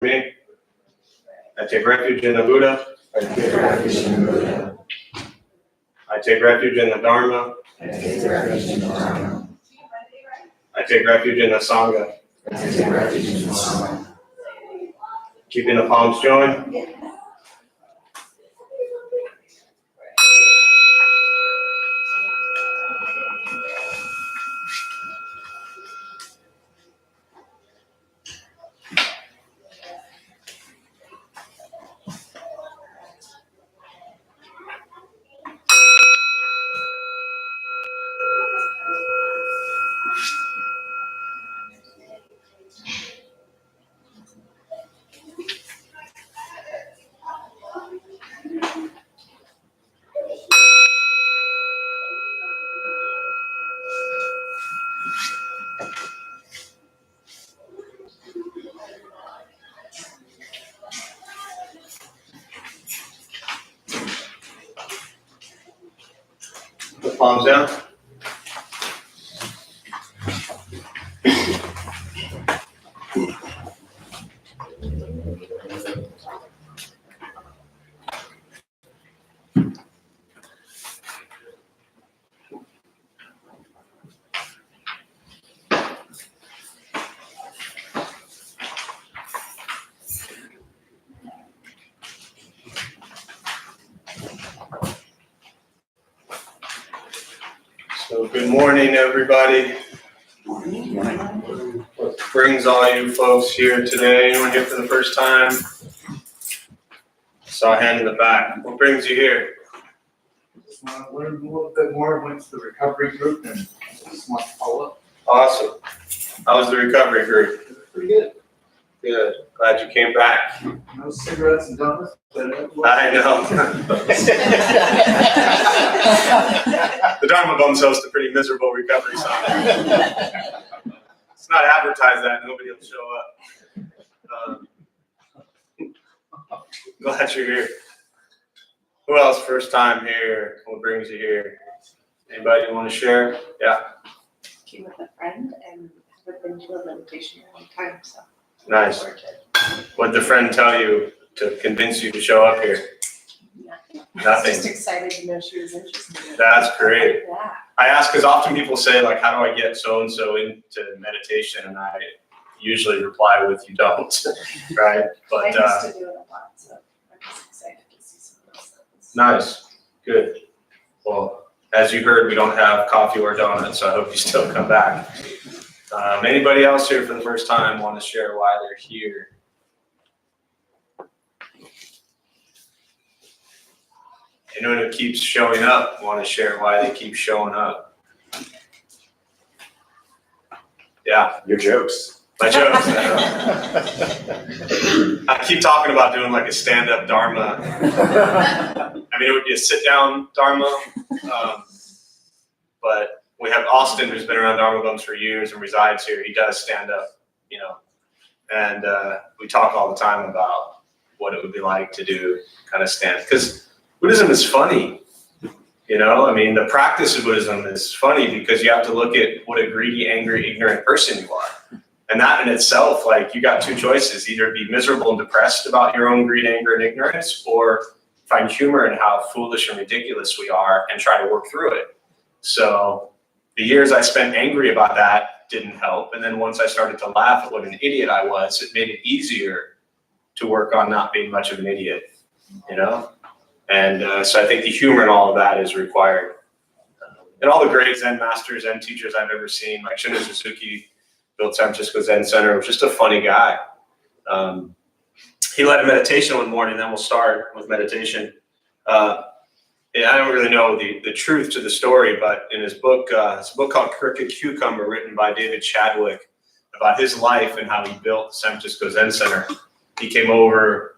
Me. I take refuge in the Buddha. I take refuge in the Buddha. I take refuge in the Dharma. I take refuge in the Dharma. I take refuge in the Sangha. I take refuge in the Sangha. Keeping the palms joined. Put palms down. So good morning, everybody. What brings all you folks here today? Anyone here for the first time? Saw a hand in the back. What brings you here? Just want to learn a little bit more. Went to the recovery group and just want to follow up. Awesome. How was the recovery group? Pretty good. Good. Glad you came back. No cigarettes and donuts, but I know. The Dharma Bums host a pretty miserable recovery song. Let's not advertise that. Nobody will show up. Glad you're here. Who else first time here? What brings you here? Anybody want to share? Yeah. Came with a friend and haven't been to a meditation in a long time, so. Nice. What'd the friend tell you to convince you to show up here? Nothing. Nothing. I was just excited to know she was interested in it. That's great. Yeah. I ask because often people say, like, how do I get so-and-so into meditation? And I usually reply with, you don't, right? But I used to do it a lot, so I'm just excited to see some of those things. nice. Good. Well, as you heard, we don't have coffee or donuts, so I hope you still come back. Anybody else here for the first time want to share why they're here? Anyone who keeps showing up want to share why they keep showing up? Yeah. Your jokes. My jokes. I keep talking about doing like a stand-up Dharma. I mean, it would be a sit-down Dharma, but we have Austin, who's been around Dharma Bums for years and resides here. He does stand up, and we talk all the time about what it would be like to do kind of stand. Because Buddhism is funny, I mean, the practice of Buddhism is funny because you have to look at what a greedy, angry, ignorant person you are. And that in itself, like, you got two choices: either be miserable and depressed about your own greed, anger, and ignorance, or find humor in how foolish and ridiculous we are and try to work through it. So the years I spent angry about that didn't help. And then once I started to laugh at what an idiot I was, it made it easier to work on not being much of an idiot, And so I think the humor in all of that is required. And all the great Zen masters and teachers I've ever seen, like Shindo Suzuki, built San Francisco Zen Center, was just a funny guy. He led a meditation one morning, then we'll start with meditation. I don't really know the truth to the story, but in his book called Crooked Cucumber, written by David Chadwick, about his life and how he built San Francisco Zen Center. He came over,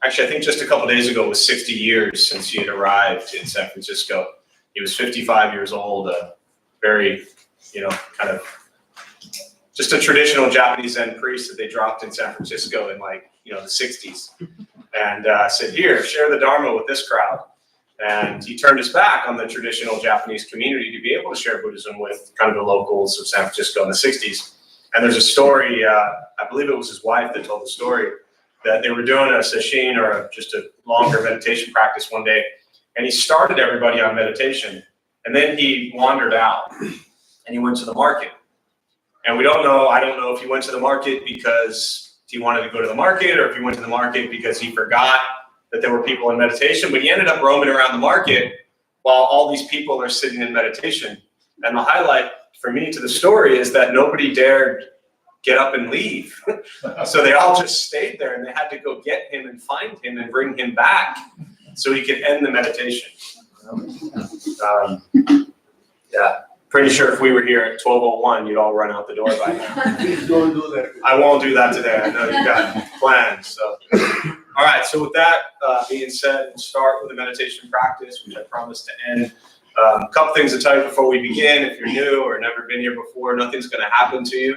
actually, I think just a couple days ago, it was 60 years since he had arrived in San Francisco. He was 55 years old, a very, kind of just a traditional Japanese Zen priest that they dropped in San Francisco in the 60s. And said, here, share the Dharma with this crowd. And he turned his back on the traditional Japanese community to be able to share Buddhism with kind of the locals of San Francisco in the 60s. And there's a story, I believe it was his wife that told the story, that they were doing a sesshin or just a longer meditation practice one day, and he started everybody on meditation, and then he wandered out and he went to the market. And I don't know if he went to the market because he wanted to go to the market or if he went to the market because he forgot that there were people in meditation, but he ended up roaming around the market while all these people are sitting in meditation. And the highlight for me to the story is that nobody dared get up and leave. So they all just stayed there, and they had to go get him and find him and bring him back so he could end the meditation. Yeah, pretty sure if we were here at 12:01, you'd all run out the door by now. Please don't do that. I won't do that today. I know you got plans. So, all right. So with that being said, we'll start with a meditation practice, which I promised to end. A couple things to tell you before we begin. If you're new or never been here before, nothing's going to happen to you.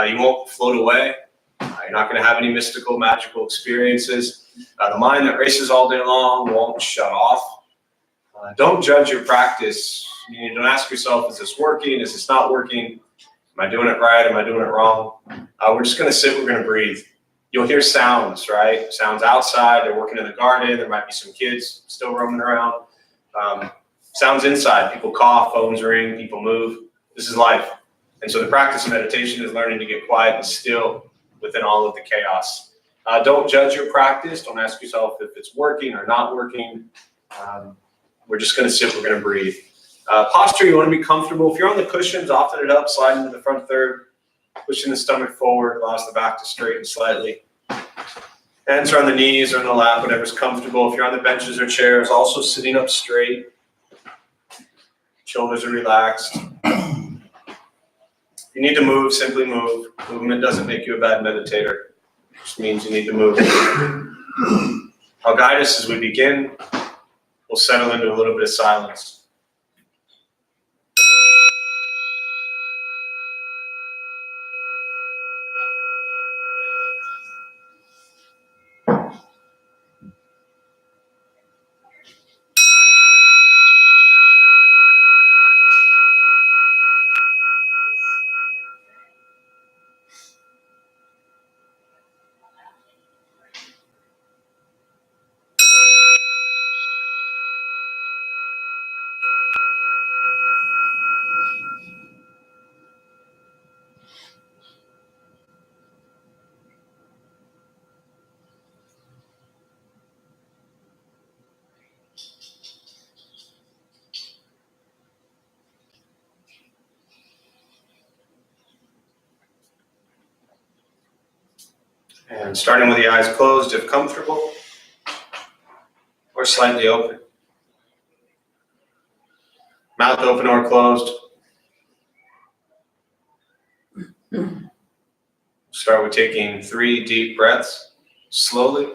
You won't float away. You're not going to have any mystical, magical experiences. The mind that races all day long won't shut off. Don't judge your practice. You don't ask yourself, is this working? Is this not working? Am I doing it right? Am I doing it wrong? We're just going to sit. We're going to breathe. You'll hear sounds, right? Sounds outside. They're working in the garden. There might be some kids still roaming around. Sounds inside. People cough, phones ring, people move. This is life. And so the practice of meditation is learning to get quiet and still within all of the chaos. Don't judge your practice. Don't ask yourself if it's working or not working. We're just going to sit. We're going to breathe. Posture, you want to be comfortable. If you're on the cushions, often it up, slide into the front third, pushing the stomach forward, allows the back to straighten slightly. Hands are on the knees or on the lap, whatever's comfortable. If you're on the benches or chairs, also sitting up straight. Shoulders are relaxed. If you need to move, simply move. Movement doesn't make you a bad meditator. It just means you need to move. I'll guide us as we begin. We'll settle into a little bit of silence. And starting with the eyes closed, if comfortable, or slightly open. Mouth open or closed. Start with taking 3 deep breaths, slowly.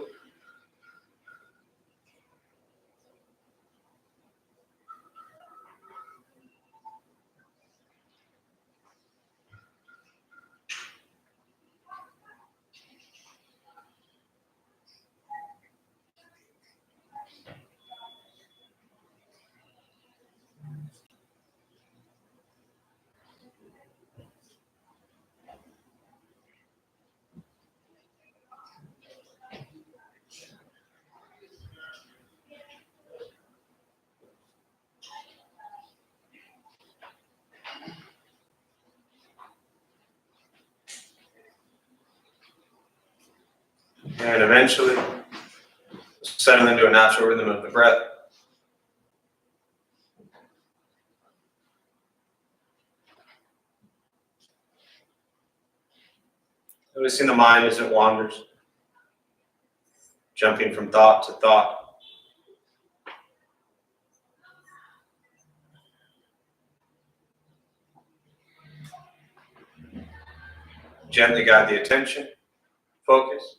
And eventually, settle into a natural rhythm of the breath. Noticing the mind as it wanders, jumping from thought to thought. Gently guide the attention, focus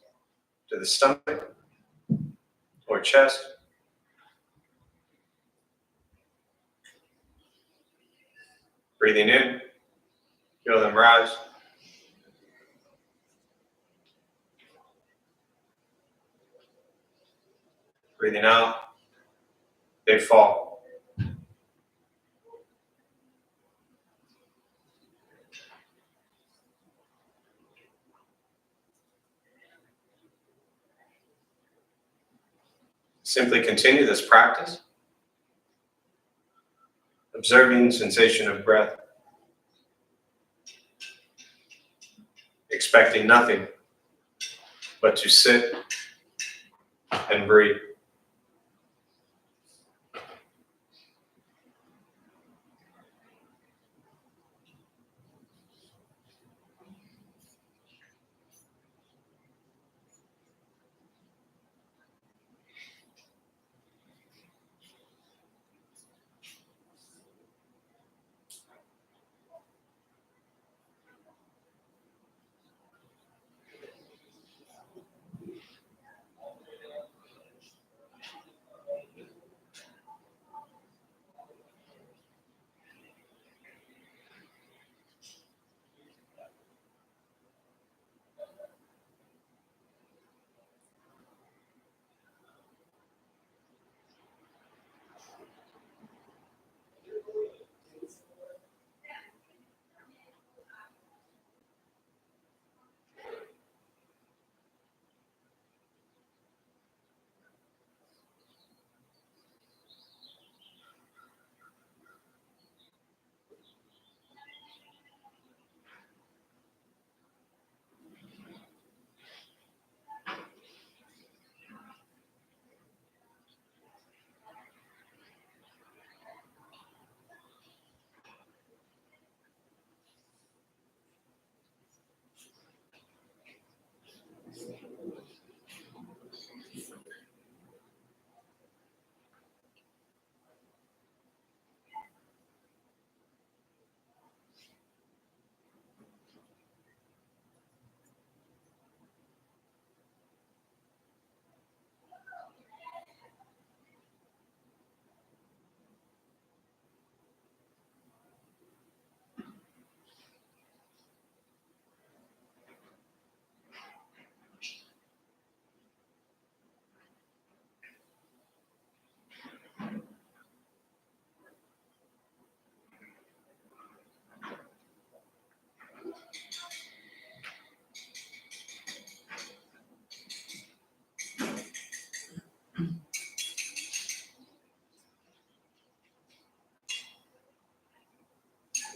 to the stomach or chest. Breathing in, feel them rise. Breathing out, they fall. simply continue this practice, observing sensation of breath, expecting nothing but to sit and breathe.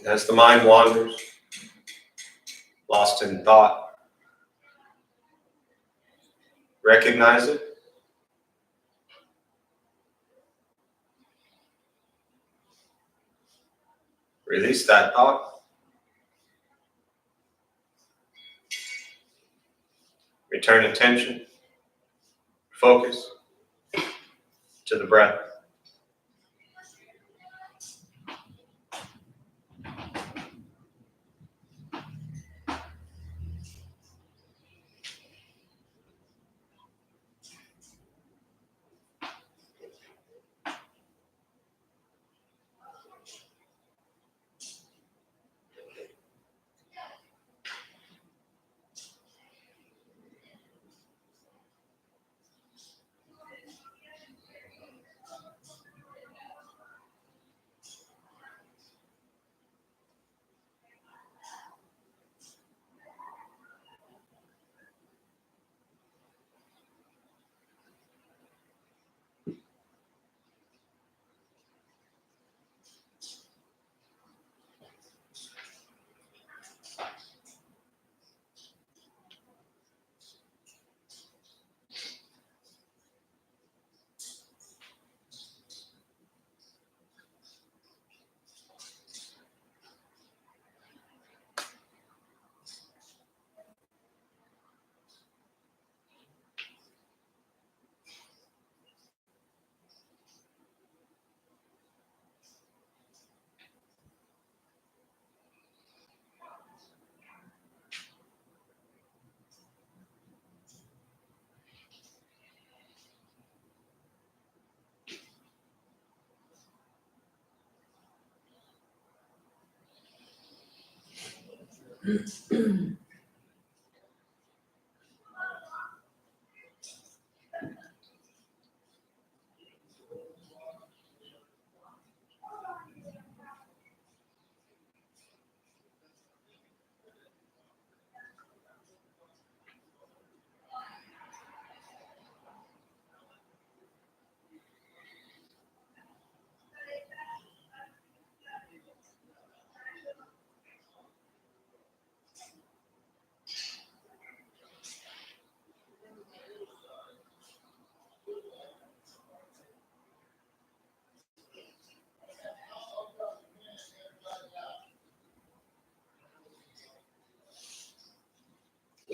As the mind wanders, lost in thought, recognize it. Release that thought. Return attention, focus to the breath.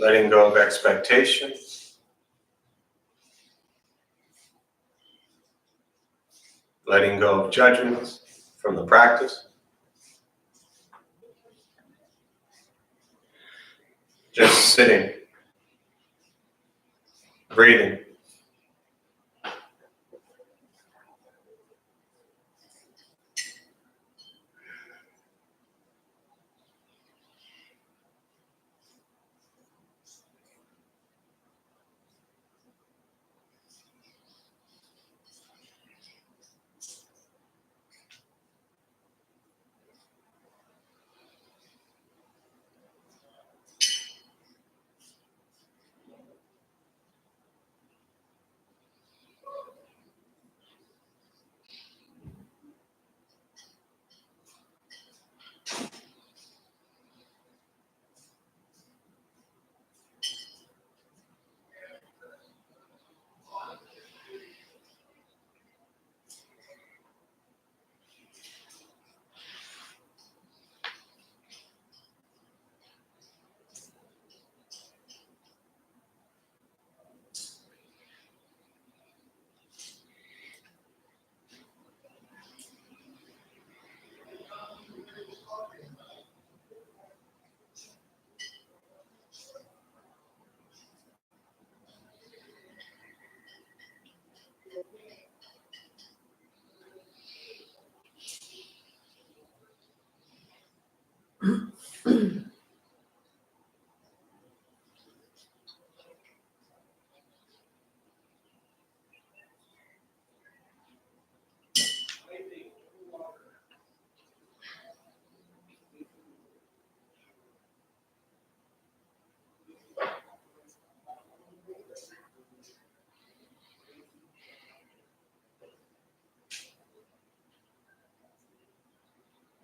letting go of expectation, letting go of judgments from the practice. Just sitting, breathing.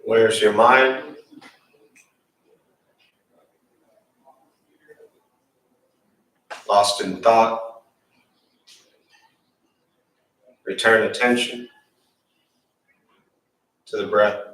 Where's your mind? Lost in thought? Return attention to the breath.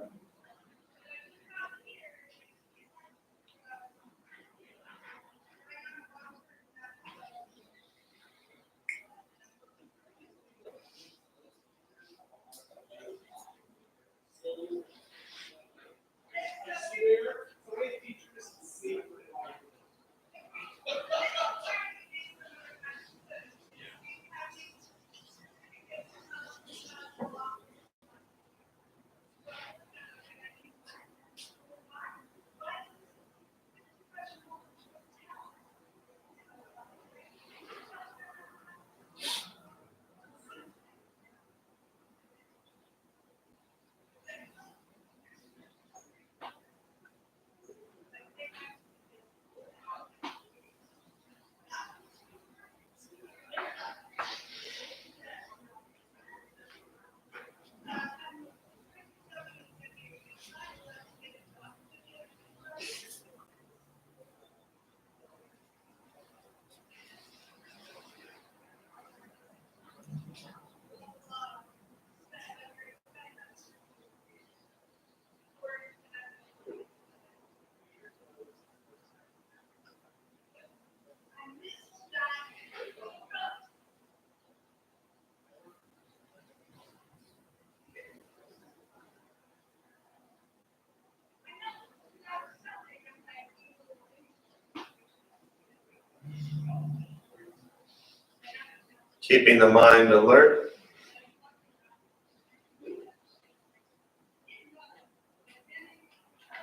Keeping the mind alert.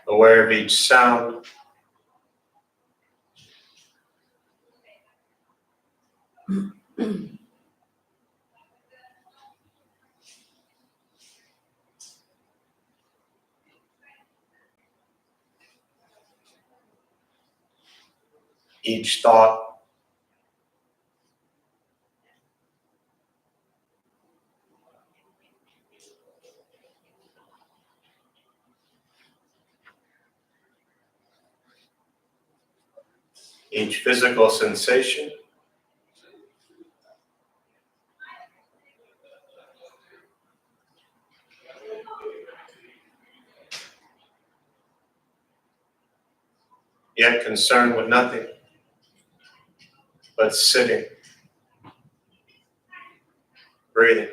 Aware of each sound. Each thought. Each physical sensation. Yet concerned with nothing. but sitting, breathing.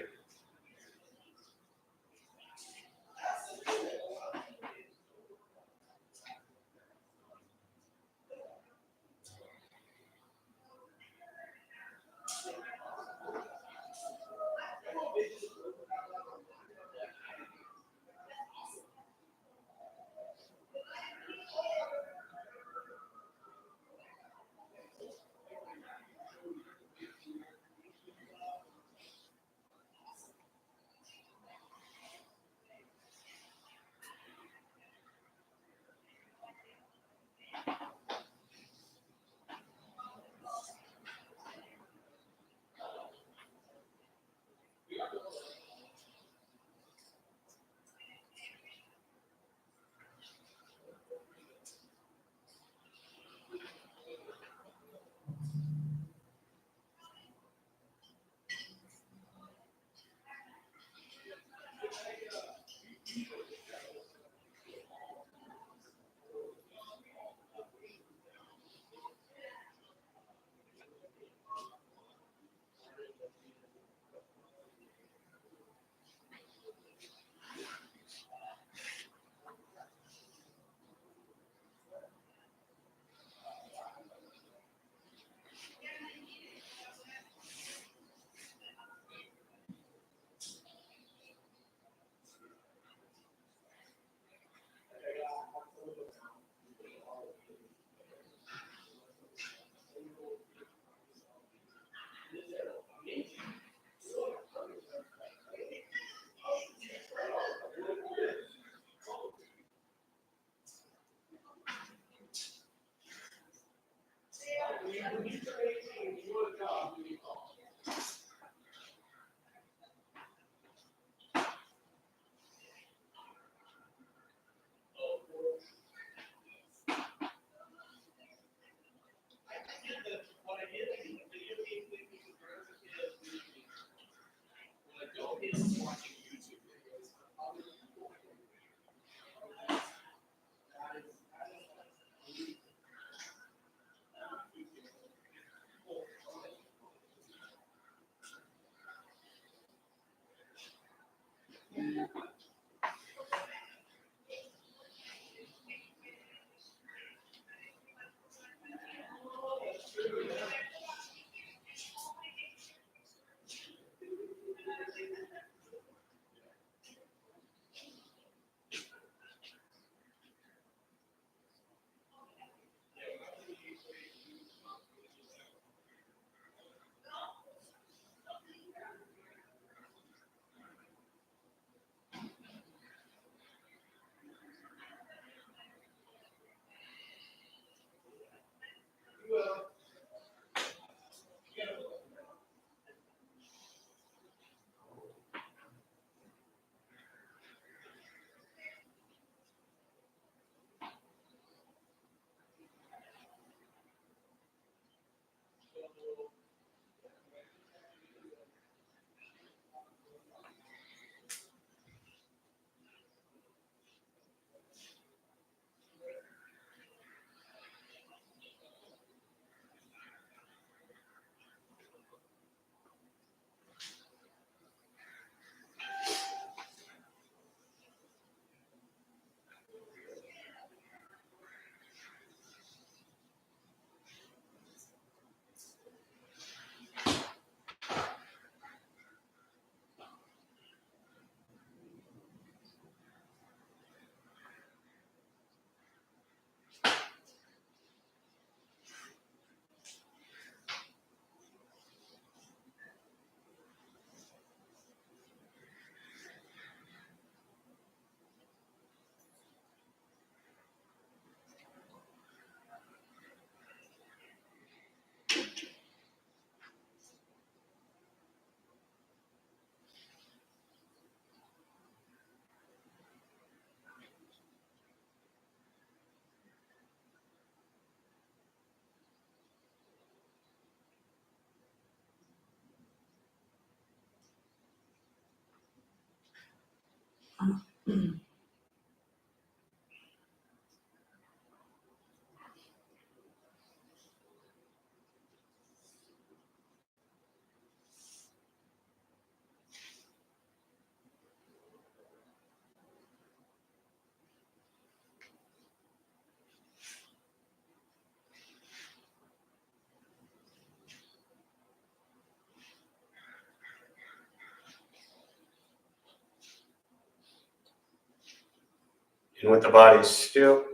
And with the body still,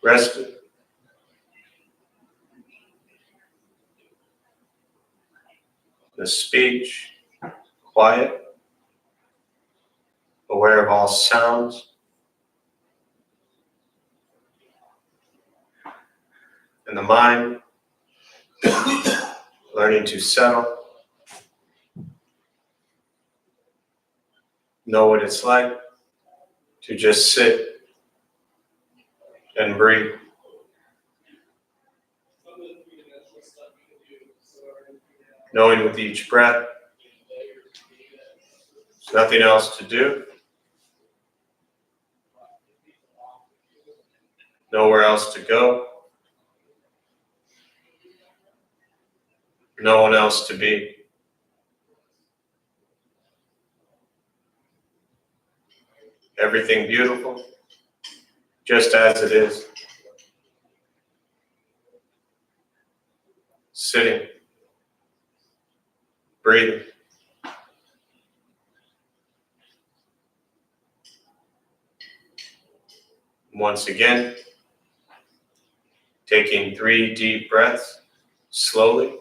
rested, the speech quiet, aware of all sounds, and the mind learning to settle, know what it's like to just sit and breathe. Knowing with each breath, there's nothing else to do, nowhere else to go, no one else to be. Everything beautiful, just as it is. Sitting, breathing. Once again, taking 3 deep breaths, slowly.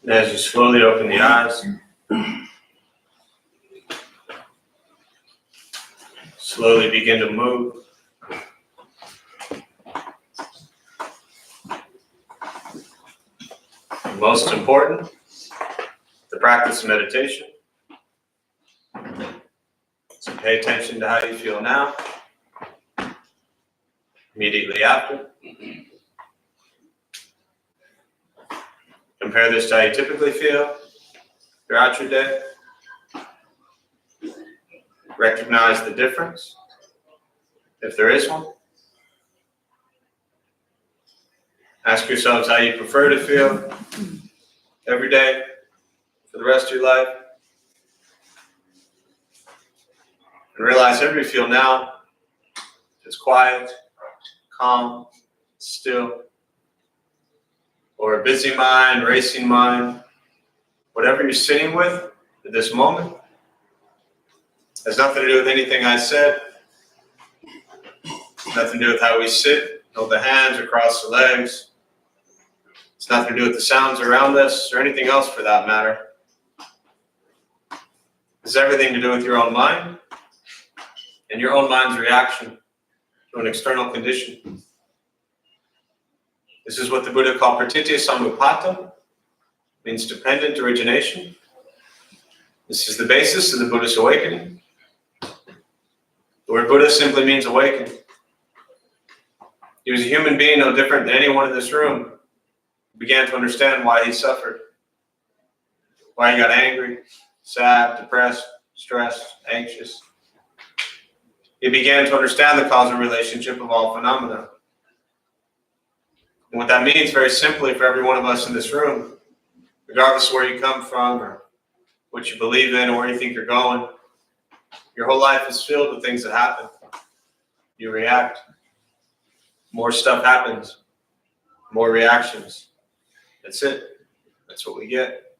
And as you slowly open the eyes, slowly begin to move. And most important, the practice of meditation. So pay attention to how you feel now, immediately after. Compare this to how you typically feel throughout your day. Recognize the difference, if there is one. Ask yourselves how you prefer to feel every day for the rest of your life. And realize however you feel now is quiet, calm, still, or a busy mind, racing mind. Whatever you're sitting with at this moment has nothing to do with anything I said. Nothing to do with how we sit, hold the hands across the legs. It's nothing to do with the sounds around us or anything else for that matter. It's everything to do with your own mind and your own mind's reaction to an external condition. This is what the Buddha called pratitya samuppada, means dependent origination. This is the basis of the Buddhist Awakening. The word Buddha simply means awakened. He was a human being no different than anyone in this room. He began to understand why he suffered, why he got angry, sad, depressed, stressed, anxious. He began to understand the causal relationship of all phenomena. And what that means, very simply, for every one of us in this room, regardless of where you come from or what you believe in or where you think you're going, your whole life is filled with things that happen. You react. More stuff happens. More reactions. That's it. That's what we get.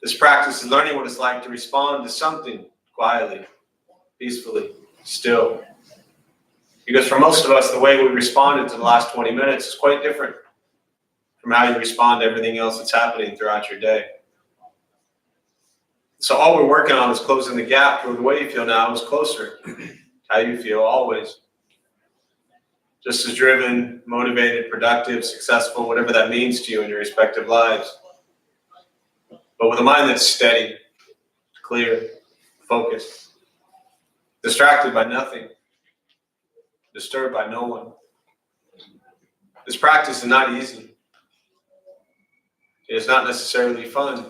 This practice is learning what it's like to respond to something quietly, peacefully, still. Because for most of us, the way we responded to the last 20 minutes is quite different from how you respond to everything else that's happening throughout your day. So all we're working on is closing the gap toward the way you feel now is closer. How you feel always. Just as driven, motivated, productive, successful, whatever that means to you in your respective lives. But with a mind that's steady, clear, focused, distracted by nothing, disturbed by no one. This practice is not easy. It is not necessarily fun.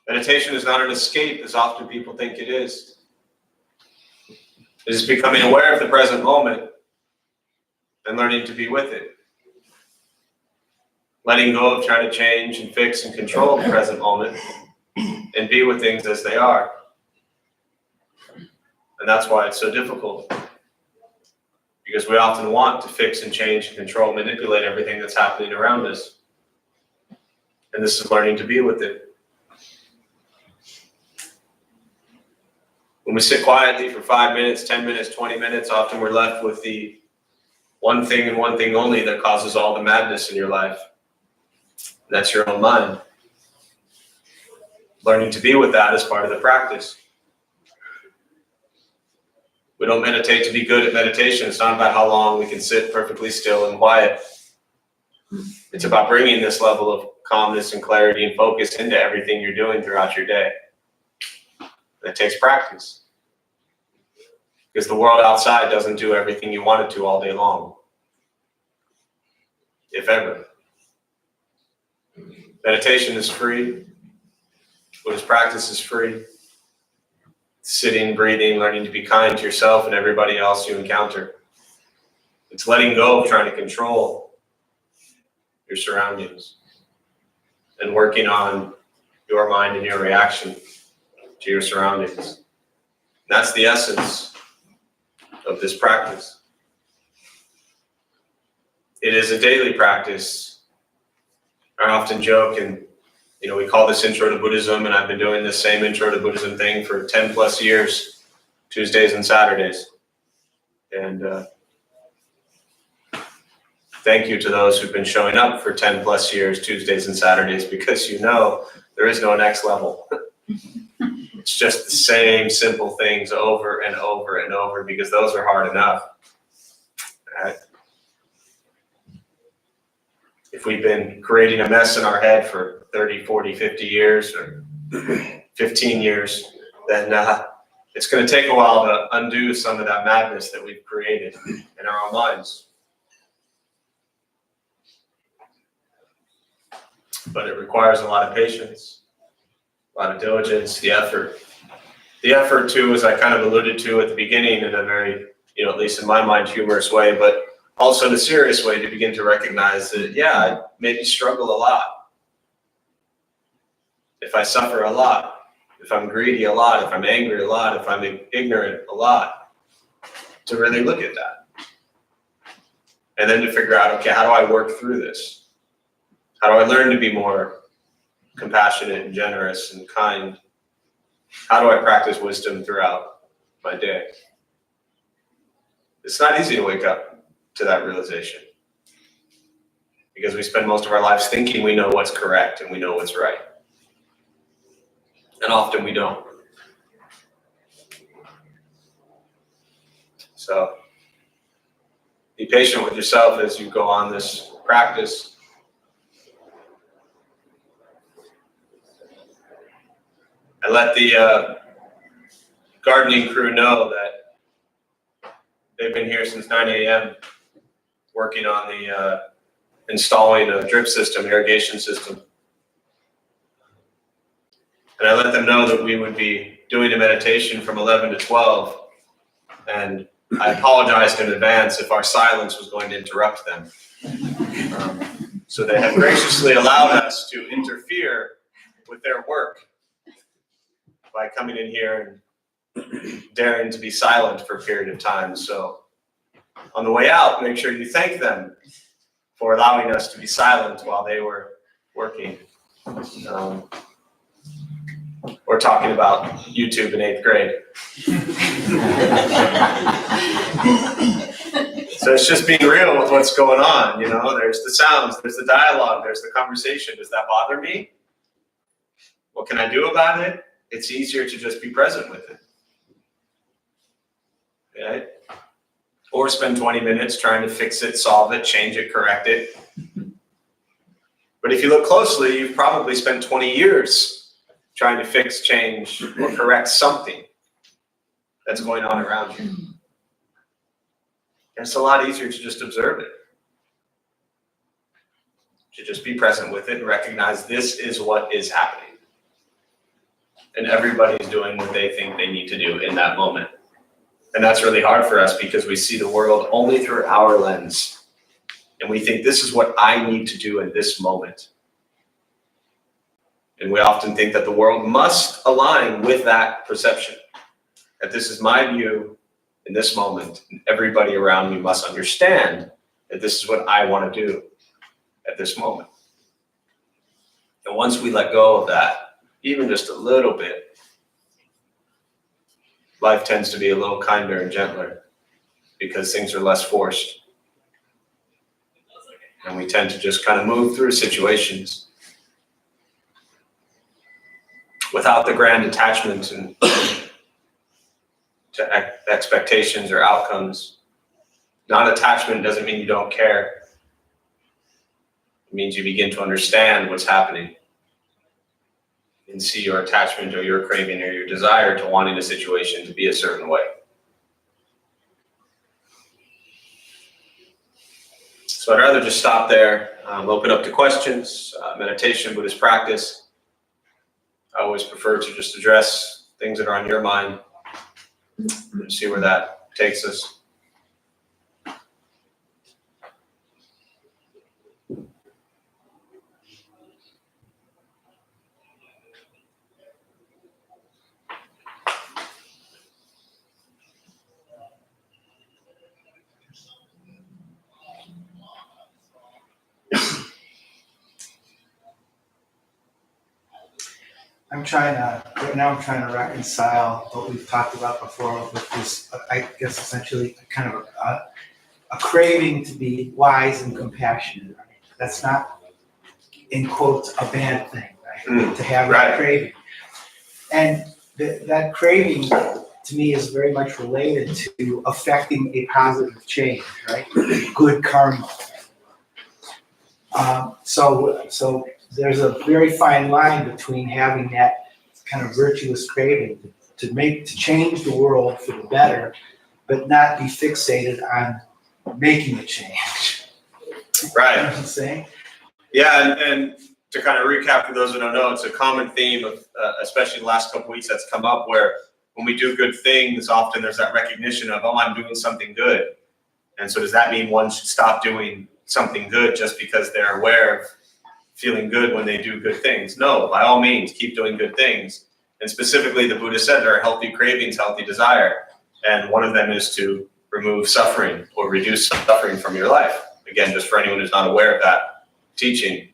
Meditation is not an escape, as often people think it is. It is becoming aware of the present moment and learning to be with it. Letting go of trying to change and fix and control the present moment and be with things as they are. And that's why it's so difficult. Because we often want to fix and change and control, manipulate everything that's happening around us. And this is learning to be with it. When we sit quietly for 5 minutes, 10 minutes, 20 minutes, often we're left with the one thing and one thing only that causes all the madness in your life. And that's your own mind. Learning to be with that is part of the practice. We don't meditate to be good at meditation. It's not about how long we can sit perfectly still and quiet. It's about bringing this level of calmness and clarity and focus into everything you're doing throughout your day. It takes practice. Because the world outside doesn't do everything you want it to all day long. If ever. Meditation is free. Buddhist practice is free. Sitting, breathing, learning to be kind to yourself and everybody else you encounter. It's letting go of trying to control your surroundings and working on your mind and your reaction to your surroundings. That's the essence of this practice. It is a daily practice. I often joke, and we call this Intro to Buddhism, and I've been doing this same Intro to Buddhism thing for 10 plus years, Tuesdays and Saturdays. And thank you to those who've been showing up for 10 plus years, Tuesdays and Saturdays, because there is no next level. It's just the same simple things over and over and over, because those are hard enough. Right? If we've been creating a mess in our head for 30, 40, 50 years or 15 years, then it's going to take a while to undo some of that madness that we've created in our own minds. But it requires a lot of patience, a lot of diligence, the effort. The effort, too, as I kind of alluded to at the beginning in a very, at least in my mind, humorous way, but also in a serious way, to begin to recognize that, I maybe struggle a lot. If I suffer a lot, if I'm greedy a lot, if I'm angry a lot, if I'm ignorant a lot, to really look at that. And then to figure out, okay, how do I work through this? How do I learn to be more compassionate and generous and kind? How do I practice wisdom throughout my day? It's not easy to wake up to that realization, because we spend most of our lives thinking we know what's correct and we know what's right. And often we don't. So be patient with yourself as you go on this practice. I let the gardening crew know that they've been here since 9 a.m. working on the installing a drip system, irrigation system. And I let them know that we would be doing a meditation from 11 to 12. And I apologized in advance if our silence was going to interrupt them. So they have graciously allowed us to interfere with their work by coming in here and daring to be silent for a period of time. So on the way out, make sure you thank them for allowing us to be silent while they were working. Or talking about YouTube in 8th grade. So it's just being real with what's going on, you know, there's the sounds, there's the dialogue, there's the conversation. Does that bother me? What can I do about it? It's easier to just be present with it. Okay? Or spend 20 minutes trying to fix it, solve it, change it, correct it. But if you look closely, you've probably spent 20 years trying to fix, change, or correct something that's going on around you. And it's a lot easier to just observe it. To just be present with it and recognize this is what is happening. And everybody's doing what they think they need to do in that moment. And that's really hard for us because we see the world only through our lens. And we think this is what I need to do in this moment. And we often think that the world must align with that perception. That this is my view in this moment. And everybody around me must understand that this is what I want to do at this moment. And once we let go of that, even just a little bit, life tends to be a little kinder and gentler because things are less forced. And we tend to just kind of move through situations without the grand attachment and to expectations or outcomes. Non-attachment doesn't mean you don't care. It means you begin to understand what's happening and see your attachment or your craving or your desire to wanting a situation to be a certain way. So I'd rather just stop there, open up to questions, meditation, Buddhist practice. I always prefer to just address things that are on your mind and see where that takes us. Right now I'm trying to reconcile what we've talked about before with this, I guess essentially kind of a craving to be wise and compassionate. Right? That's not, in quotes, a bad thing, right? To have that craving. And that craving, to me, is very much related to affecting a positive change, right? Good karma. So there's a very fine line between having that kind of virtuous craving to change the world for the better, but not be fixated on making a change. Right. You know what I'm saying? Yeah, and to kind of recap for those who don't know, it's a common theme of, especially the last couple of weeks, that's come up where when we do good things, often there's that recognition of, oh, I'm doing something good. And so does that mean one should stop doing something good just because they're aware of feeling good when they do good things? No, by all means, keep doing good things. And specifically, the Buddha said there are healthy cravings, healthy desire. And one of them is to remove suffering or reduce suffering from your life. Again, just for anyone who's not aware of that teaching.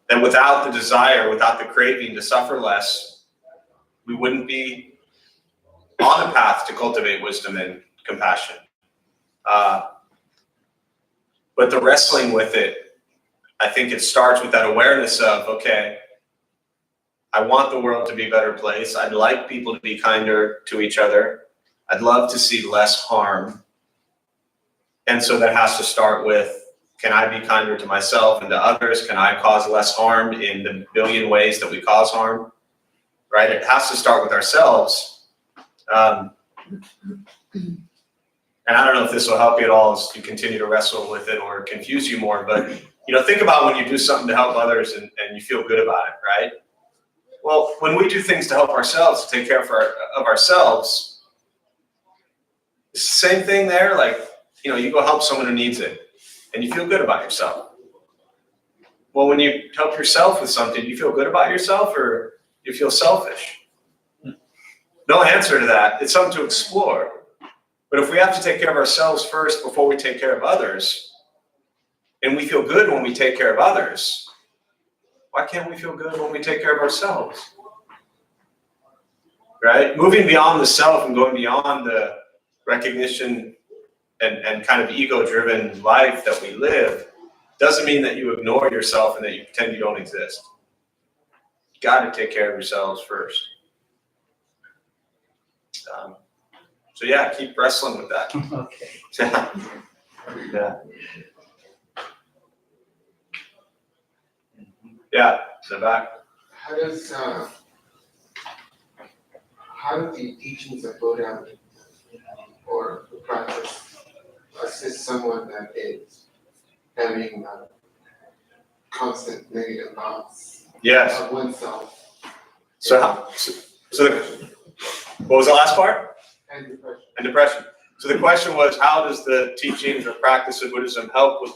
Then without the desire, without the craving to suffer less, we wouldn't be on a path to cultivate wisdom and compassion. But the wrestling with it, I think it starts with that awareness of, okay, I want the world to be a better place. I'd like people to be kinder to each other. I'd love to see less harm. And so that has to start with, can I be kinder to myself and to others? Can I cause less harm in the billion ways that we cause harm? Right? It has to start with ourselves. And I don't know if this will help you at all as you continue to wrestle with it or confuse you more, but think about when you do something to help others and you feel good about it, right? Well, when we do things to help ourselves, to take care of ourselves, it's the same thing there. Like, you go help someone who needs it. and you feel good about yourself. Well, when you help yourself with something, do you feel good about yourself or do you feel selfish? No answer to that. It's something to explore. But if we have to take care of ourselves first before we take care of others, and we feel good when we take care of others, why can't we feel good when we take care of ourselves? Right? Moving beyond the self and going beyond the recognition and kind of ego-driven life that we live doesn't mean that you ignore yourself and that you pretend you don't exist. You got to take care of yourselves first. So yeah, keep wrestling with that. Okay. Yeah. Yeah, in the back. How do the teachings of Buddha or the practice assist someone that is having constant negative thoughts Yes. of oneself So what was the last part? and depression? And depression. So the question was, how does the teachings or practice of Buddhism help with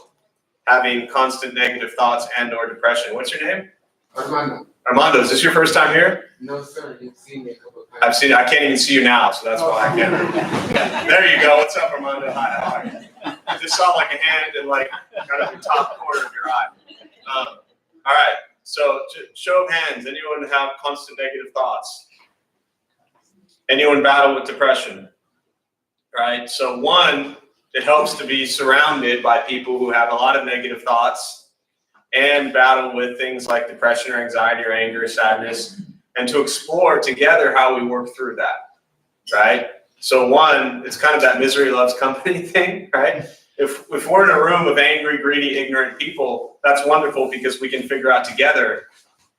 having constant negative thoughts and or depression? What's your name? Armando, Armando, is this your first time here? no sir, you've seen me a couple of times. I've seen, I can't even see you now, so that's why I can't. There you go. What's up, Armando? Hi, how are you? I just saw like a hand and like kind of the top corner of your eye. All right. So show of hands. Anyone have constant negative thoughts? Anyone battle with depression? Right. So one, it helps to be surrounded by people who have a lot of negative thoughts and battle with things like depression or anxiety or anger or sadness, and to explore together how we work through that. Right. So one, it's kind of that misery loves company thing, right? If we're in a room of angry, greedy, ignorant people, that's wonderful because we can figure out together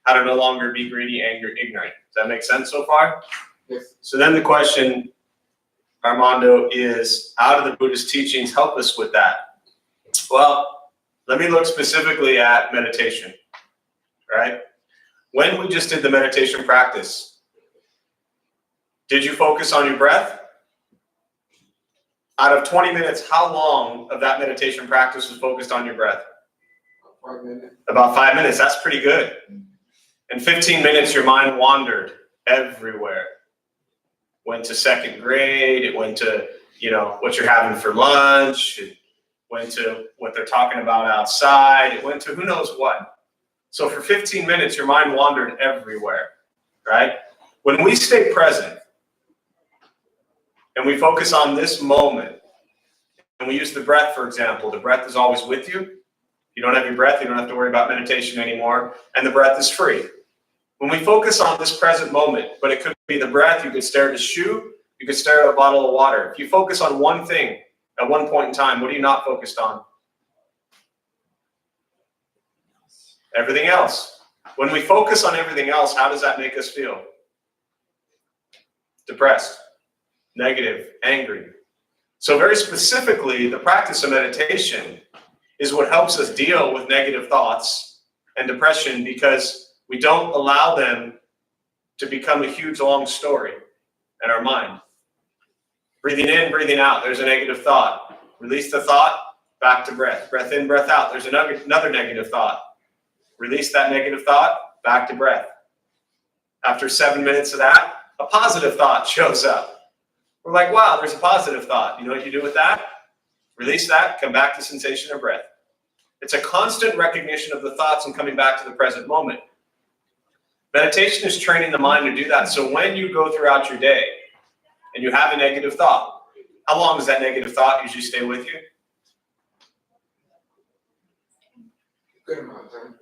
how to no longer be greedy, angry, ignorant. Does that make sense so far? Yes. So then the question, Armando, is how do the Buddhist teachings help us with that? Well, let me look specifically at meditation, right? When we just did the meditation practice, did you focus on your breath? Out of 20 minutes, how long of that meditation practice was focused on your breath? 5 minutes. About 5 minutes. That's pretty good. In 15 minutes, your mind wandered everywhere. Went to second grade. It went to, what you're having for lunch. It went to what they're talking about outside. It went to who knows what. So for 15 minutes, your mind wandered everywhere, right? When we stay present and we focus on this moment, and we use the breath, for example, the breath is always with you. If you don't have your breath, you don't have to worry about meditation anymore, and the breath is free. When we focus on this present moment, but it could be the breath, you could stare at a shoe, you could stare at a bottle of water. If you focus on one thing at one point in time, what are you not focused on? Everything else. When we focus on everything else, how does that make us feel? Depressed, negative, angry. So very specifically, the practice of meditation is what helps us deal with negative thoughts and depression because we don't allow them to become a huge long story in our mind. Breathing in, breathing out, there's a negative thought. Release the thought, back to breath. Breath in, breath out, there's another negative thought. Release that negative thought, back to breath. After 7 minutes of that, a positive thought shows up. We're like, wow, there's a positive thought. You know what you do with that? Release that, come back to sensation of breath. It's a constant recognition of the thoughts and coming back to the present moment. Meditation is training the mind to do that. So when you go throughout your day and you have a negative thought, how long does that negative thought usually stay with you? Good amount of time.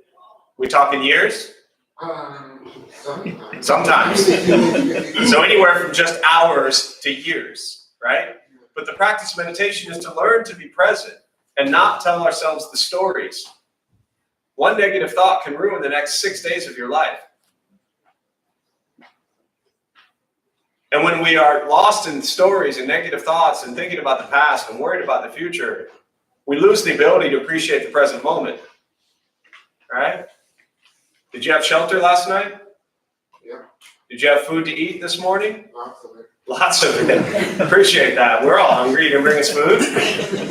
We talking years? Sometimes. Sometimes. So anywhere from just hours to years, right? But the practice of meditation is to learn to be present and not tell ourselves the stories. One negative thought can ruin the next 6 days of your life. And when we are lost in stories and negative thoughts and thinking about the past and worried about the future, we lose the ability to appreciate the present moment. All right? Did you have shelter last night? Yeah. Did you have food to eat this morning? Absolutely. Lots of it. Appreciate that. We're all hungry. You didn't bring us food,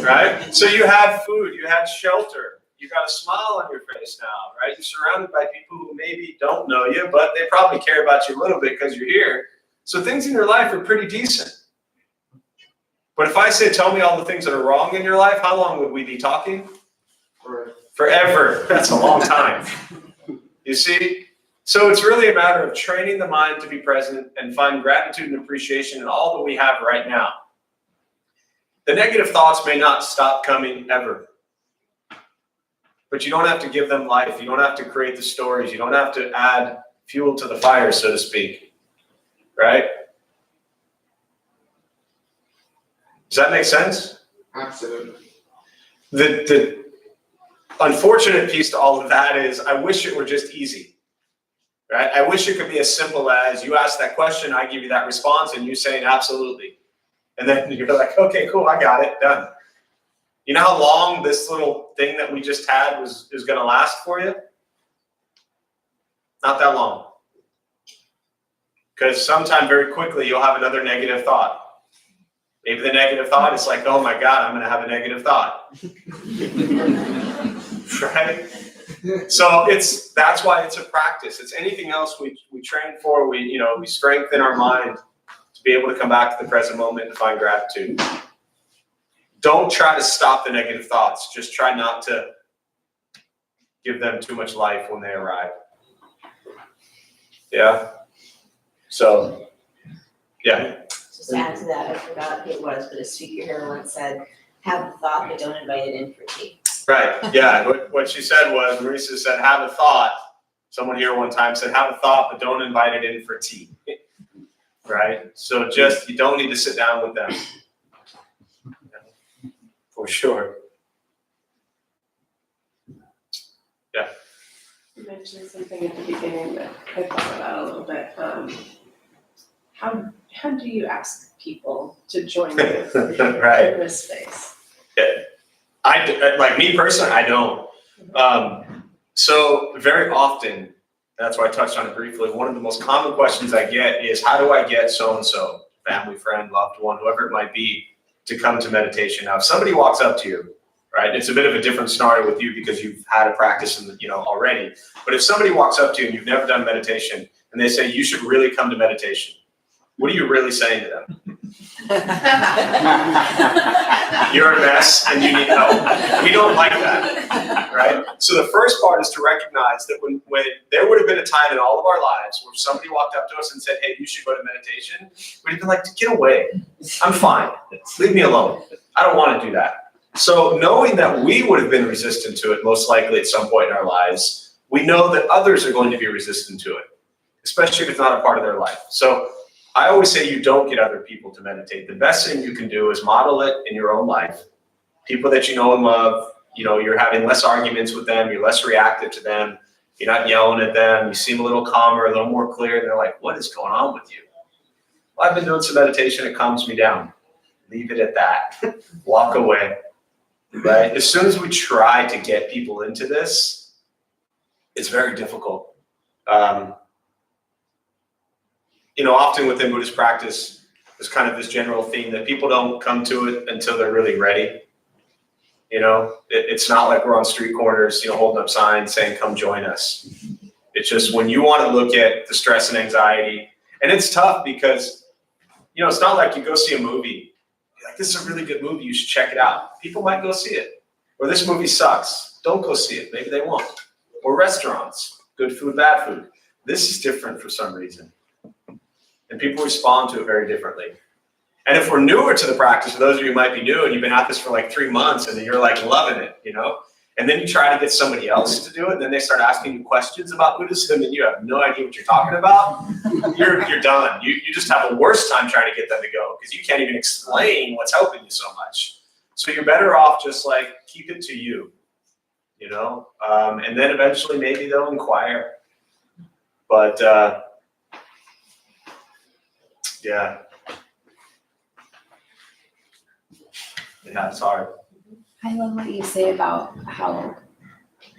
right? So you had food, you had shelter, you got a smile on your face now, right? You're surrounded by people who maybe don't know you, but they probably care about you a little bit because you're here. So things in your life are pretty decent. But if I say, tell me all the things that are wrong in your life, how long would we be talking? Forever. That's a long time. You see? So it's really a matter of training the mind to be present and find gratitude and appreciation in all that we have right now. The negative thoughts may not stop coming ever. But you don't have to give them life. You don't have to create the stories. You don't have to add fuel to the fire, so to speak. Right? Does that make sense? Absolutely. The unfortunate piece to all of that is I wish it were just easy. Right? I wish it could be as simple as you ask that question, I give you that response, and you saying absolutely. And then you're like, okay, cool, I got it, done. You know how long this little thing that we just had is going to last for you? Not that long. Because sometime very quickly you'll have another negative thought. Maybe the negative thought is like, oh my God, I'm going to have a negative thought. Right? So that's why it's a practice. It's anything else we train for. We strengthen our mind to be able to come back to the present moment and find gratitude. Don't try to stop the negative thoughts. Just try not to give them too much life when they arrive. Yeah. So, yeah. Just to add to that, I forgot who it was, but a speaker here once said, have the thought, but don't invite it in for tea. Right. Yeah. What she said was, Marisa said, have a thought. Someone here one time said, have a thought, but don't invite it in for tea. Right. So you don't need to sit down with them. For sure. Yeah. You mentioned something at the beginning that I thought about a little bit. How do you ask people to join you Right. in this space? Like me personally, I don't. So very often, that's why I touched on it briefly, one of the most common questions I get is, how do I get so-and-so, family, friend, loved one, whoever it might be, to come to meditation? Now, if somebody walks up to you, right, it's a bit of a different scenario with you because you've had a practice already. But if somebody walks up to you and you've never done meditation and they say, you should really come to meditation, what are you really saying to them? You're a mess and you need help. We don't like that, right? So the first part is to recognize that when there would have been a time in all of our lives where somebody walked up to us and said, hey, you should go to meditation, we'd have been like, get away. I'm fine. Leave me alone. I don't want to do that. So knowing that we would have been resistant to it most likely at some point in our lives, we know that others are going to be resistant to it, especially if it's not a part of their life. So I always say you don't get other people to meditate. The best thing you can do is model it in your own life. People that you know and love, you're having less arguments with them, you're less reactive to them, you're not yelling at them, you seem a little calmer, a little more clear, and they're like, what is going on with you? Well, I've been doing some meditation, it calms me down. Leave it at that. Walk away. Right? As soon as we try to get people into this, it's very difficult. Often within Buddhist practice, there's kind of this general theme that people don't come to it until they're really ready. It's not like we're on street corners, holding up signs saying, come join us. It's just when you want to look at the stress and anxiety, and it's tough because, it's not like you go see a movie. You're like, this is a really good movie, you should check it out. People might go see it. Or this movie sucks. Don't go see it. Maybe they won't. Or restaurants, good food, bad food. This is different for some reason. And people respond to it very differently. And if we're newer to the practice, for those of you who might be new and you've been at this for like 3 months and you're like loving it, and then you try to get somebody else to do it, and then they start asking you questions about Buddhism and you have no idea what you're talking about, you're done. You just have a worse time trying to get them to go because you can't even explain what's helping you so much. So you're better off just like keep it to you, and then eventually maybe they'll inquire. But yeah, it's hard. I love what you say about how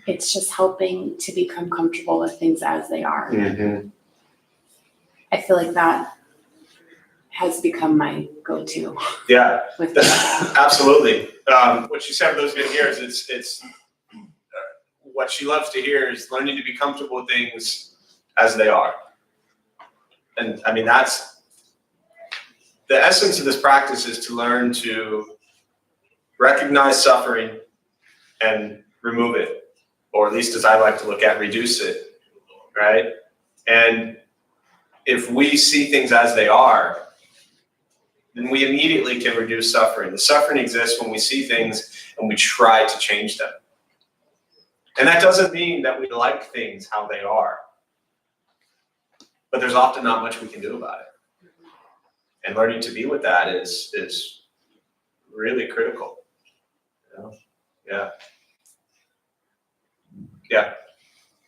it's just helping to become comfortable with things as they are. Mm-hmm. I feel like that has become my go-to Yeah, with that. absolutely. What she said for those who didn't hear is it's what she loves to hear is learning to be comfortable with things as they are. And I mean, that's the essence of this practice, is to learn to recognize suffering and remove it, or at least as I like to look at, reduce it, right? And if we see things as they are, then we immediately can reduce suffering. The suffering exists when we see things and we try to change them. And that doesn't mean that we like things how they are, but there's often not much we can do about it. And learning to be with that is really critical. You know? Yeah. Yeah.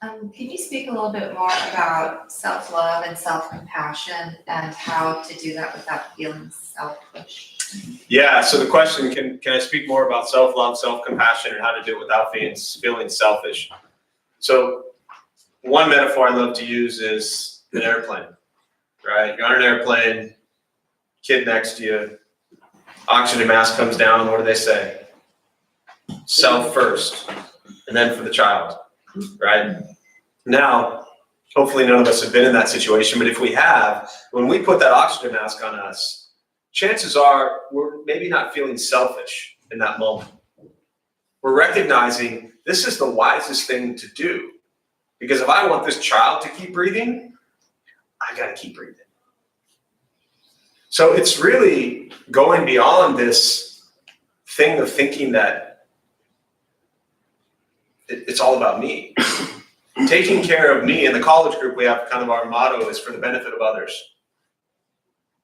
Can you speak a little bit more about self-love and self-compassion and how to do that without feeling selfish? Yeah, so the question, can I speak more about self-love, self-compassion, and how to do it without feeling selfish? So one metaphor I love to use is an airplane, right? You're on an airplane, kid next to you, oxygen mask comes down, what do they say? Self first, and then for the child, right? Now, hopefully none of us have been in that situation, but if we have, when we put that oxygen mask on us, chances are we're maybe not feeling selfish in that moment. We're recognizing this is the wisest thing to do, because if I want this child to keep breathing, I gotta keep breathing. So it's really going beyond this thing of thinking that it's all about me. Taking care of me. In the college group, we have kind of our motto is for the benefit of others.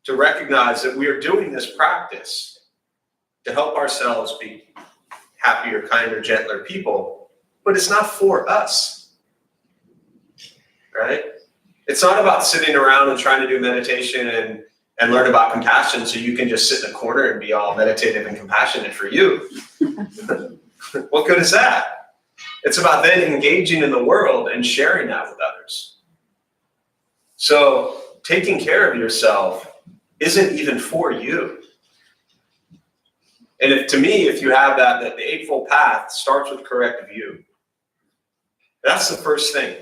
To recognize that we are doing this practice to help ourselves be happier, kinder, gentler people, but it's not for us, right? It's not about sitting around and trying to do meditation and learn about compassion so you can just sit in a corner and be all meditative and compassionate for you. What good is that? It's about then engaging in the world and sharing that with others. So taking care of yourself isn't even for you. And if you have that the Eightfold Path starts with correct view. That's the first thing,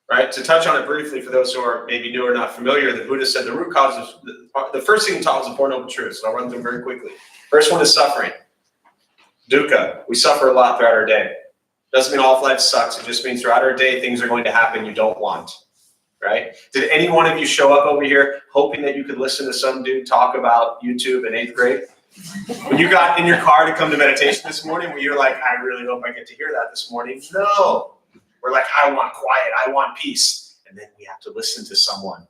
right? To touch on it briefly for those who are maybe new or not familiar, the Buddha said the root cause of the first thing he taught was the Four Noble Truths. And I'll run through them very quickly. First one is suffering. Dukkha. We suffer a lot throughout our day. Doesn't mean all of life sucks. It just means throughout our day, things are going to happen you don't want, right? Did any one of you show up over here hoping that you could listen to some dude talk about YouTube in 8th grade? When you got in your car to come to meditation this morning, where you're like, I really hope I get to hear that this morning. No. We're like, I want quiet. I want peace. And then we have to listen to someone,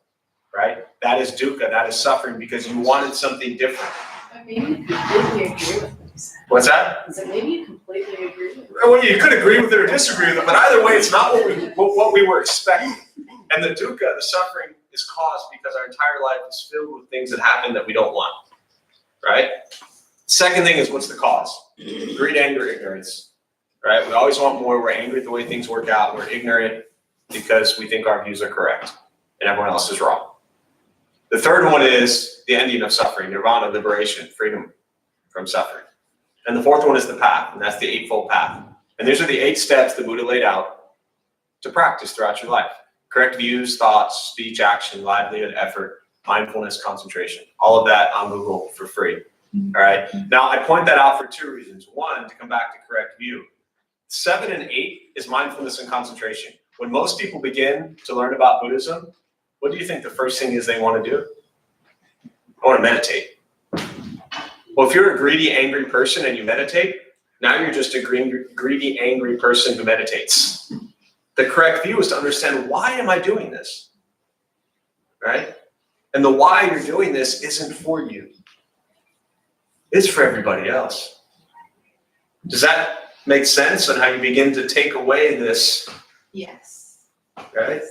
right? That is dukkha. That is suffering because you wanted something different. But maybe you completely agree with what you said. What's that? So maybe you completely agree with it. Well, you could agree with it or disagree with it, but either way, it's not what we were expecting. And the dukkha, the suffering, is caused because our entire life is filled with things that happen that we don't want, right? Second thing is, what's the cause? Greed, anger, ignorance, right? We always want more. We're angry at the way things work out. We're ignorant because we think our views are correct and everyone else is wrong. The third one is the ending of suffering, nirvana, liberation, freedom from suffering. And the fourth one is the path, and that's the Eightfold Path. And these are the 8 steps the Buddha laid out to practice throughout your life. Correct views, thoughts, speech, action, livelihood, effort, mindfulness, concentration. All of that on Google for free. All right. Now, I point that out for 2 reasons. One, to come back to correct view. 7 and 8 is mindfulness and concentration. When most people begin to learn about Buddhism, what do you think the first thing is they want to do? I want to meditate. Well, if you're a greedy, angry person and you meditate, now you're just a greedy, angry person who meditates. The correct view is to understand, why am I doing this? Right? And the why you're doing this isn't for you. It's for everybody else. Does that make sense on how you begin to take away this? Yes. Right?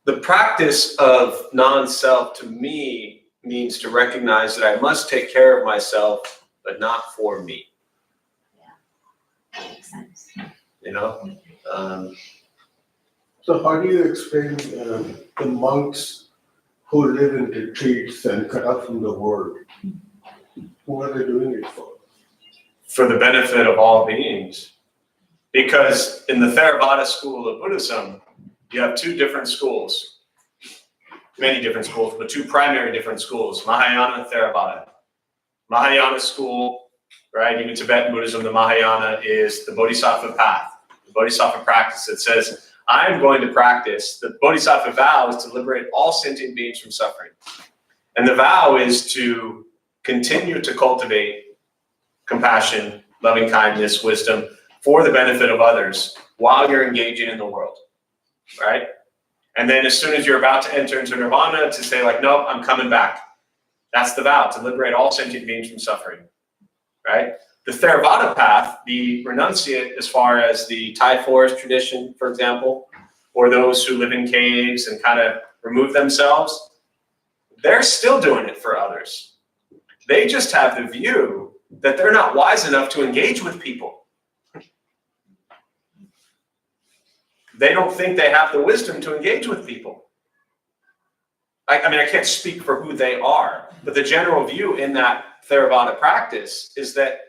The practice of non-self to me means to recognize that I must take care of myself, but not for me. That makes sense. You know? So how do you explain the monks who live in retreats and cut off from the world. What are they doing it for? For the benefit of all beings. Because in the Theravada school of Buddhism, you have two different schools. Many different schools, but two primary different schools, Mahayana and Theravada. Mahayana school, right, even Tibetan Buddhism, the Mahayana is the Bodhisattva path, the Bodhisattva practice that says, I'm going to practice, the Bodhisattva vow is to liberate all sentient beings from suffering. And the vow is to continue to cultivate compassion, loving kindness, wisdom for the benefit of others while you're engaging in the world, right? And then as soon as you're about to enter into nirvana, to say like, nope, I'm coming back. That's the vow, to liberate all sentient beings from suffering, right? The Theravada path, the renunciate, as far as the Thai forest tradition, for example, or those who live in caves and kind of remove themselves, they're still doing it for others. They just have the view that they're not wise enough to engage with people. They don't think they have the wisdom to engage with people. I mean, I can't speak for who they are, but the general view in that Theravada practice is that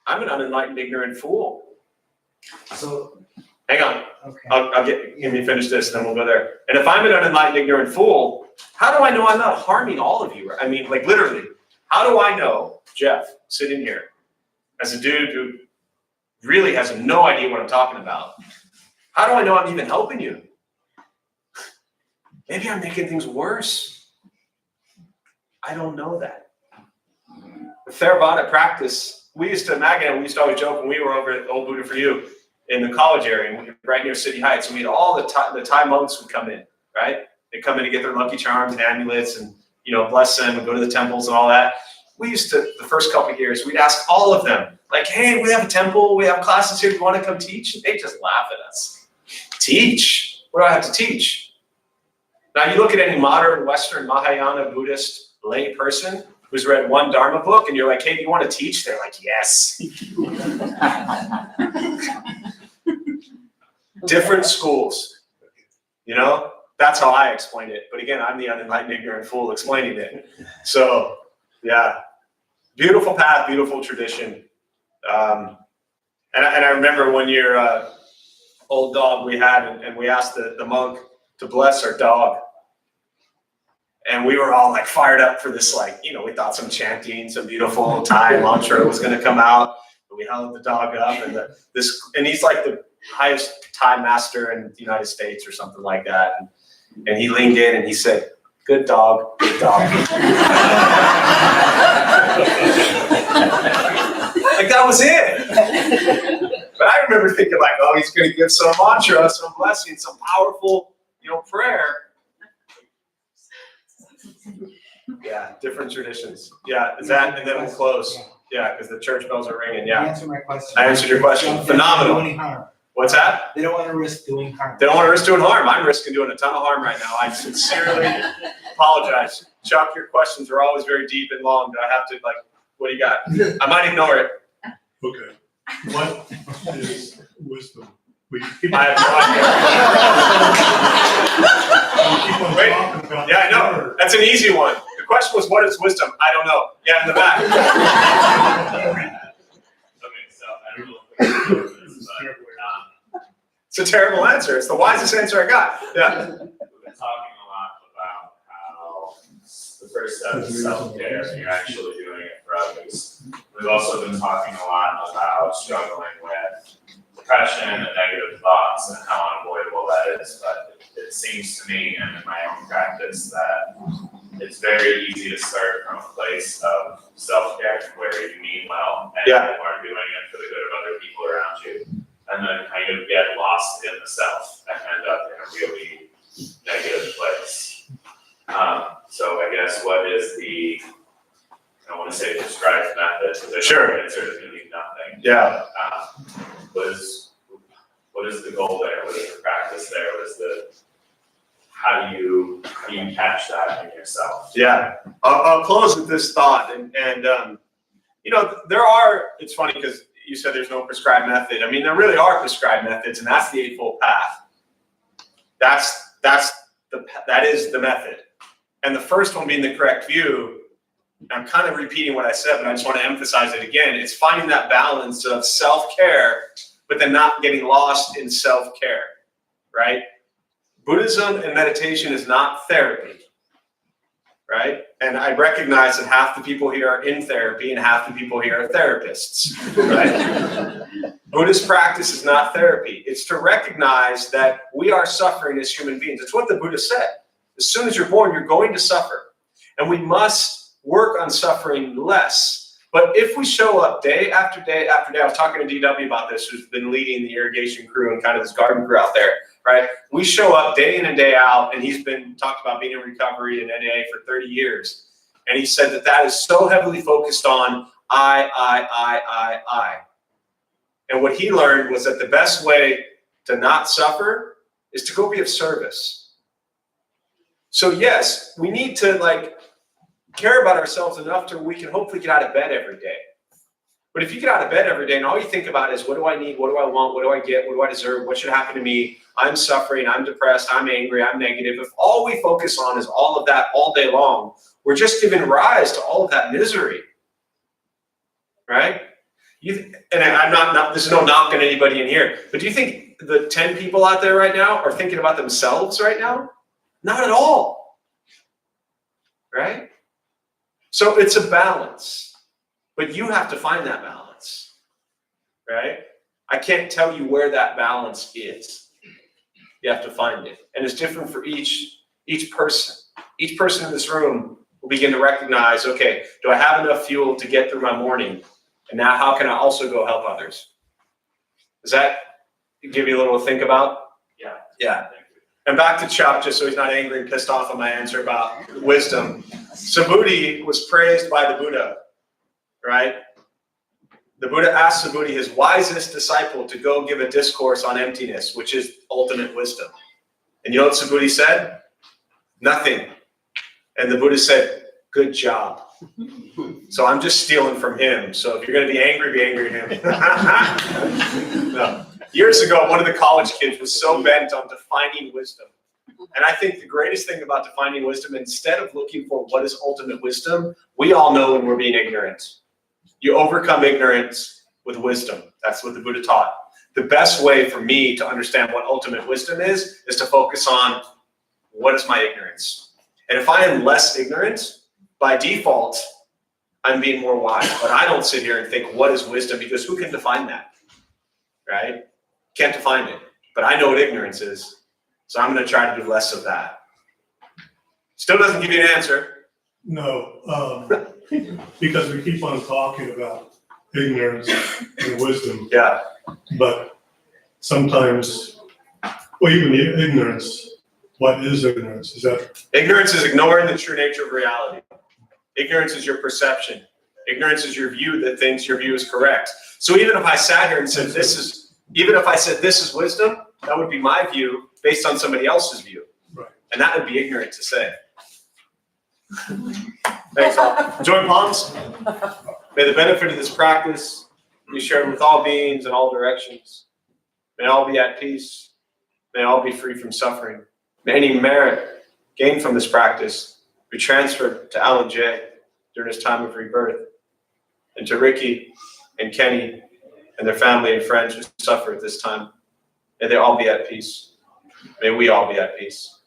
I'm an unenlightened, ignorant fool. So, Hang on, okay. I'll get me finish this, then we'll go there. And if I'm an unenlightened, ignorant fool, how do I know I'm not harming all of you? I mean, like literally, how do I know, Jeff, sitting here, as a dude who really has no idea what I'm talking about, how do I know I'm even helping you? Maybe I'm making things worse. I don't know that. The Theravada practice, we used to always joke when we were over at Old Buddha for You in the college area, right near City Heights, and we had all the Thai monks would come in, right? They'd come in to get their lucky charms and amulets and, bless them and go to the temples and all that. We used to, the first couple of years, we'd ask all of them, like, hey, we have a temple, we have classes here, do you want to come teach? They just laugh at us. Teach? What do I have to teach? Now, you look at any modern Western Mahayana Buddhist lay person who's read one Dharma book, and you're like, hey, do you want to teach? They're like, yes. Different schools, That's how I explain it. But again, I'm the unenlightened, ignorant fool explaining it. So, yeah, beautiful path, beautiful tradition. And I remember one year, old dog we had, and we asked the monk to bless our dog. And we were all like fired up for this, we thought some chanting, some beautiful Thai mantra was going to come out. But we held the dog up, and he's like the highest Thai master in the United States or something like that. And he leaned in and he said, good dog, good dog. Like that was it. But I remember thinking like, oh, he's going to give some mantra, some blessing, some powerful, prayer. Yeah, different traditions. Yeah, is that, and then we'll close. Yeah, because the church bells are ringing. Yeah. Answer my question. I answered your question. Don't Phenomenal. do any harm. What's that? They don't want to risk doing harm. They don't want to risk doing harm. I'm risking doing a ton of harm right now. I sincerely apologize. Chuck, your questions are always very deep and long. Do I have to, what do you got? I might ignore it. Okay. What is wisdom? I have no idea. Yeah, I know. That's an easy one. The question was, what is wisdom? I don't know. Yeah, in the back. Okay, so I don't know if we're this, but It's a terrible answer. It's the wisest answer I got. Yeah. we've been talking a lot about how the first step is self-care and you're actually doing it for others. We've also been talking a lot about struggling with depression and negative thoughts and how unavoidable that is, but it seems to me and in my own practice that it's very easy to start from a place of self-care where you mean well and you are doing it for the good of other people around you, and then kind of get lost in the self and end up in a really negative place. So I guess what is the, I don't want to say prescribed method, because there's certainly nothing. Yeah. What is the goal there? What is the practice there? How do you catch that in yourself? Yeah. I'll close with this thought. And it's funny because you said there's no prescribed method. I mean, there really are prescribed methods, and that's the Eightfold Path. That is the method. And the first one being the correct view, I'm kind of repeating what I said, but I just want to emphasize it again. It's finding that balance of self-care, but then not getting lost in self-care, right? Buddhism and meditation is not therapy, right? And I recognize that half the people here are in therapy and half the people here are therapists, right? Buddhist practice is not therapy. It's to recognize that we are suffering as human beings. It's what the Buddha said. As soon as you're born, you're going to suffer. And we must work on suffering less. But if we show up day after day after day, I was talking to DW about this, who's been leading the irrigation crew and kind of this garden crew out there, right? We show up day in and day out, and he's been talked about being in recovery and NA for 30 years. And he said that that is so heavily focused on I. And what he learned was that the best way to not suffer is to go be of service. So yes, we need to care about ourselves enough to where we can hopefully get out of bed every day. But if you get out of bed every day and all you think about is what do I need, what do I want, what do I get, what do I deserve, what should happen to me, I'm suffering, I'm depressed, I'm angry, I'm negative. If all we focus on is all of that all day long, we're just giving rise to all of that misery, right? And I'm not, this is no knock on anybody in here, but do you think the 10 people out there right now are thinking about themselves right now? Not at all, right? So it's a balance, but you have to find that balance, right? I can't tell you where that balance is. You have to find it. And it's different for each person. Each person in this room will begin to recognize, okay, do I have enough fuel to get through my morning? And now how can I also go help others? Does that give you a little to think about? Yeah. Yeah. And back to Chuck, just so he's not angry and pissed off on my answer about wisdom. Subhuti was praised by the Buddha, right? The Buddha asked Subhuti, his wisest disciple, to go give a discourse on emptiness, which is ultimate wisdom. And you know what Subhuti said? Nothing. And the Buddha said, good job. So I'm just stealing from him. So if you're going to be angry at him. No. Years ago, one of the college kids was so bent on defining wisdom. And I think the greatest thing about defining wisdom, instead of looking for what is ultimate wisdom, we all know when we're being ignorant. You overcome ignorance with wisdom. That's what the Buddha taught. The best way for me to understand what ultimate wisdom is to focus on what is my ignorance. And if I am less ignorant, by default, I'm being more wise. But I don't sit here and think, what is wisdom? Because who can define that, right? Can't define it. But I know what ignorance is. So I'm going to try to do less of that. Still doesn't give you an answer. No, because we keep on talking about ignorance and wisdom. Yeah. But sometimes, well, even the ignorance, what is ignorance? Is that? Ignorance is ignoring the true nature of reality. Ignorance is your perception. Ignorance is your view that thinks your view is correct. So even if I sat here and said this is wisdom, that would be my view based on somebody else's view. Right. And that would be ignorant to say. Thanks all. Join palms. May the benefit of this practice be shared with all beings in all directions. May all be at peace. May all be free from suffering. May any merit gained from this practice be transferred to Alan J. during his time of rebirth, and to Ricky and Kenny and their family and friends who suffer at this time. May they all be at peace. May we all be at peace.